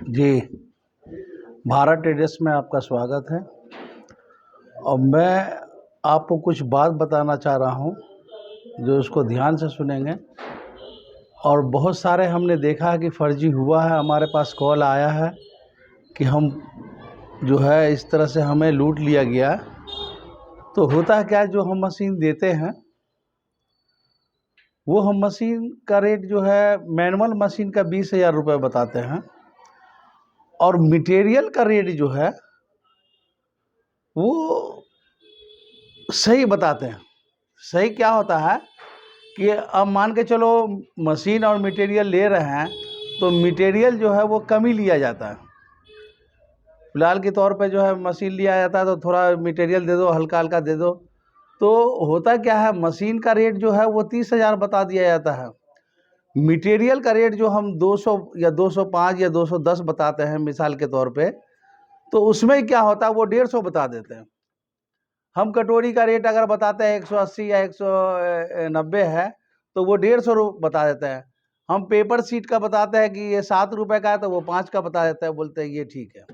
जी, Bharat traders में आपका स्वागत है। और मैं आपको कुछ बात बताना चाह रहा हूँ जो इसको ध्यान से सुनेंगे। और बहुत सारे हमने देखा है कि फर्जी हुआ है, हमारे पास कॉल आया है कि हम जो है इस तरह से हमें लूट लिया गया। तो होता है क्या, जो हम मशीन देते हैं वो हम मशीन का रेट जो है मैनुअल मशीन का 20,000 रुपये बताते हैं, और मटेरियल का रेट जो है वो सही बताते हैं। सही क्या होता है कि अब मान के चलो मशीन और मटेरियल ले रहे हैं तो मटेरियल जो है वो कम ही लिया जाता है। फिलहाल के तौर पे जो है मशीन लिया जाता है तो थोड़ा मटेरियल दे दो, हल्का हल्का दे दो। तो होता क्या है, मशीन का रेट जो है वो 30,000 बता दिया जाता है। मटेरियल का रेट जो हम 200 या 205 या 210 बताते हैं मिसाल के तौर पे, तो उसमें क्या होता है वो 150 बता देते हैं। हम कटोरी का रेट अगर बताते हैं 180 या 190 है तो वो 150 बता देते हैं। हम पेपर सीट का बताते हैं कि ये 7 रुपए का है तो वो 5 का बता देता है, बोलते हैं ये ठीक है।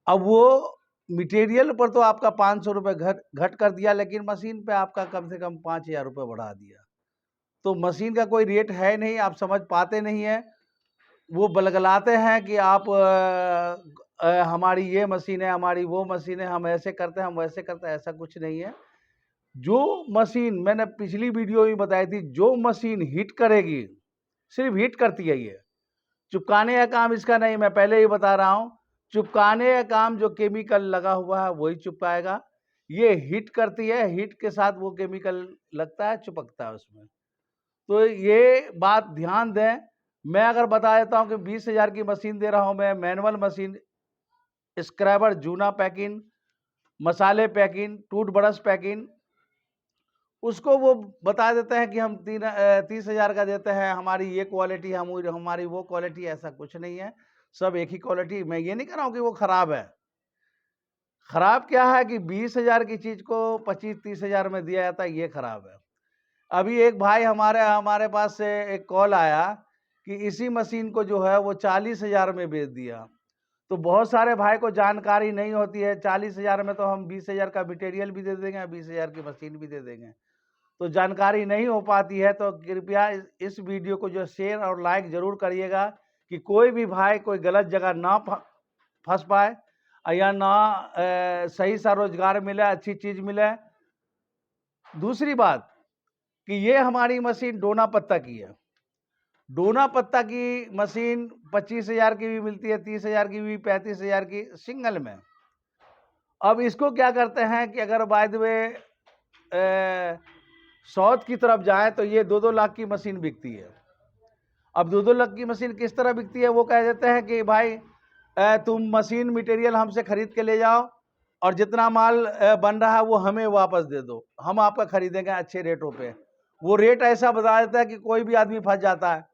अब वो मटेरियल पर तो आपका 500 रुपये घट कर दिया, लेकिन मशीन पे आपका कम से कम 5,000 रुपये बढ़ा दिया। तो मशीन का कोई रेट है नहीं, आप समझ पाते नहीं है। वो बलगलाते हैं कि आप हमारी ये मशीन है, हमारी वो मशीन है, हम ऐसे करते हैं, हम वैसे करते हैं। ऐसा कुछ नहीं है। जो मशीन मैंने पिछली वीडियो में बताई थी, जो मशीन हिट करेगी सिर्फ हिट करती है। ये चिपकाने का काम इसका नहीं, मैं पहले ही बता रहा हूँ। चिपकाने का काम जो केमिकल लगा हुआ है वही चिपकाएगा। ये हिट करती है, हिट के साथ वो केमिकल लगता है, चिपकता है उसमें। तो ये बात ध्यान दें। मैं अगर बता देता हूँ कि 20,000 की मशीन दे रहा हूँ मैं, मैनुअल मशीन, स्क्रैबर, जूना पैकिंग, मसाले पैकिंग, टूथब्रश पैकिंग, उसको वो बता देते हैं कि हम 30,000 का देते हैं, हमारी ये क्वालिटी, हमारी वो क्वालिटी। ऐसा कुछ नहीं है, सब एक ही क्वालिटी। मैं ये नहीं कह रहा हूँ कि वो खराब है। खराब क्या है कि 20,000 की चीज को 25-30,000 में दिया जाता है, ये खराब है। अभी एक भाई हमारे पास से एक कॉल आया कि इसी मशीन को जो है वो 40,000 में बेच दिया। तो बहुत सारे भाई को जानकारी नहीं होती है। 40,000 में तो हम 20,000 का मटेरियल भी दे देंगे, 20,000 की मशीन भी दे देंगे। तो जानकारी नहीं हो पाती है। तो कृपया इस वीडियो को जो शेयर और लाइक जरूर करिएगा कि कोई भी भाई कोई गलत जगह ना फंस पाए, या ना सही सा रोजगार मिले, अच्छी चीज मिले। दूसरी बात कि ये हमारी मशीन डोना पत्ता की है। डोना पत्ता की मशीन 25,000 की भी मिलती है, 30,000 की भी, 35,000 की सिंगल में। अब इसको क्या करते हैं कि अगर बाय द वे साउथ की तरफ जाए तो ये 2-2 लाख की मशीन बिकती है। अब 2-2 लाख की मशीन किस तरह बिकती है, वो कह देते हैं कि भाई तुम मशीन मटेरियल हमसे खरीद के ले जाओ और जितना माल बन रहा है वो हमें वापस दे दो, हम आपका खरीदेंगे अच्छे रेटों पे। वो रेट ऐसा बता देता है कि कोई भी आदमी फंस जाता है।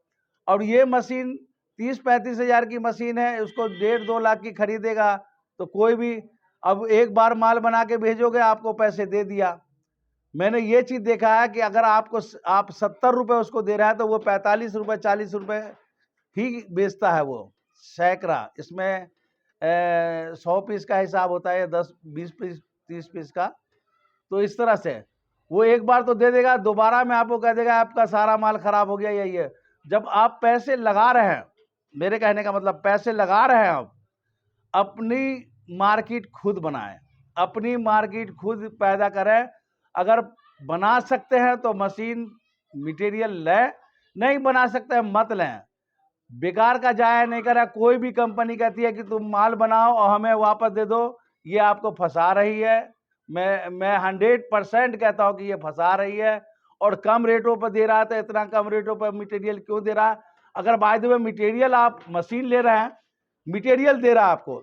और ये मशीन 30-35,000 की मशीन है, उसको 1.5-2 लाख की खरीदेगा तो कोई भी। अब एक बार माल बना के भेजोगे, आपको पैसे दे दिया। मैंने ये चीज देखा है कि अगर आप 70 रुपए उसको दे रहा है तो वो 45 रुपए 40 रुपए ही बेचता है वो सैकड़ा। इसमें 100 पीस का हिसाब होता है, 10-20 पीस 30 पीस का। तो इस तरह से वो एक बार तो दे देगा, दोबारा में आपको कह देगा आपका सारा माल खराब हो गया। यही है, जब आप पैसे लगा रहे हैं, मेरे कहने का मतलब पैसे लगा रहे हैं, आप अपनी मार्केट खुद बनाएं, अपनी मार्केट खुद पैदा करें। अगर बना सकते हैं तो मशीन मटेरियल लें, नहीं बना सकते हैं मत लें। बेकार का जाया नहीं करा। कोई भी कंपनी कहती है कि तुम माल बनाओ और हमें वापस दे दो, ये आपको फंसा रही है। मैं 100% कहता हूं कि ये फंसा रही है। और कम रेटों पर दे रहा है तो इतना कम रेटों पर मटेरियल क्यों दे रहा है? अगर बाय द वे मटेरियल आप मशीन ले रहे हैं, मटेरियल दे रहा है आपको,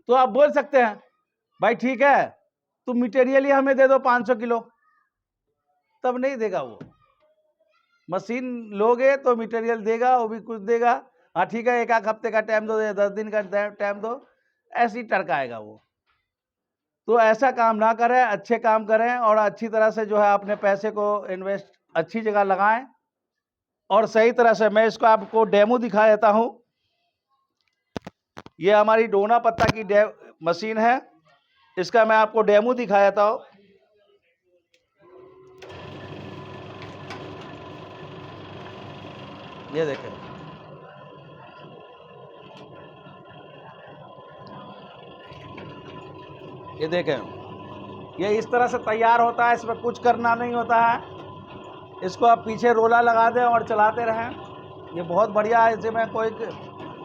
तो आप बोल सकते हैं भाई ठीक है तुम मटेरियल ही हमें दे दो 500 किलो। तब नहीं देगा वो। मशीन लोगे तो मटेरियल देगा, वो भी कुछ देगा। हाँ ठीक है, 1 हफ्ते का टाइम दो या 10 दिन का टाइम दो, ऐसे ही टरकाएगा वो। तो ऐसा काम ना करें, अच्छे काम करें और अच्छी तरह से जो है अपने पैसे को इन्वेस्ट अच्छी जगह लगाएं और सही तरह से। मैं इसको आपको डेमो दिखा देता हूं। ये हमारी डोना पत्ता की मशीन है, इसका मैं आपको डेमो दिखा देता हूं। ये देखें, ये देखें, ये इस तरह से तैयार होता है, इसमें कुछ करना नहीं होता है। इसको आप पीछे रोला लगा दें और चलाते रहें। ये बहुत बढ़िया है, इसमें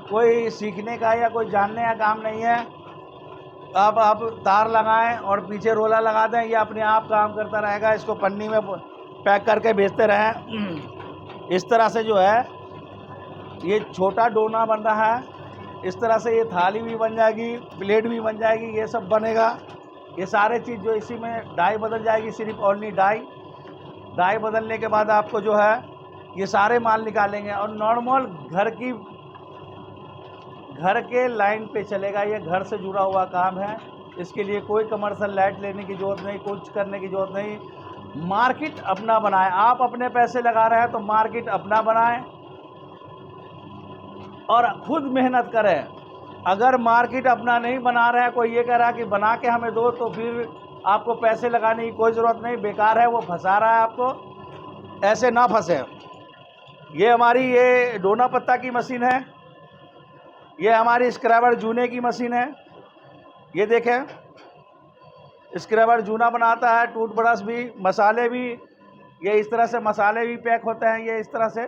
कोई सीखने का या कोई जानने का काम नहीं है। अब आप तार लगाएं और पीछे रोला लगा दें, ये अपने आप काम करता रहेगा। इसको पन्नी में पैक करके भेजते रहें। इस तरह से जो है ये छोटा डोना बन रहा है। इस तरह से ये थाली भी बन जाएगी, प्लेट भी बन जाएगी, ये सब बनेगा। ये सारे चीज़ जो इसी में डाई बदल जाएगी, सिर्फ ओनली डाई बदलने के बाद आपको जो है ये सारे माल निकालेंगे और नॉर्मल घर के लाइन पे चलेगा। ये घर से जुड़ा हुआ काम है, इसके लिए कोई कमर्शियल लाइट लेने की ज़रूरत नहीं, कुछ करने की ज़रूरत नहीं। मार्केट अपना बनाएं। आप अपने पैसे लगा रहे हैं तो मार्केट अपना बनाएं और खुद मेहनत करें। अगर मार्केट अपना नहीं बना रहे हैं, कोई ये कह रहा है कि बना के हमें दो, तो फिर आपको पैसे लगाने की कोई ज़रूरत नहीं, बेकार है, वो फंसा रहा है आपको। ऐसे ना फंसे। ये हमारी ये डोना पत्ता की मशीन है, ये हमारी स्क्रैबर जूने की मशीन है। ये देखें, स्क्रैबर जूना बनाता है, टूथब्रश भी, मसाले भी। ये इस तरह से मसाले भी पैक होते हैं, ये इस तरह से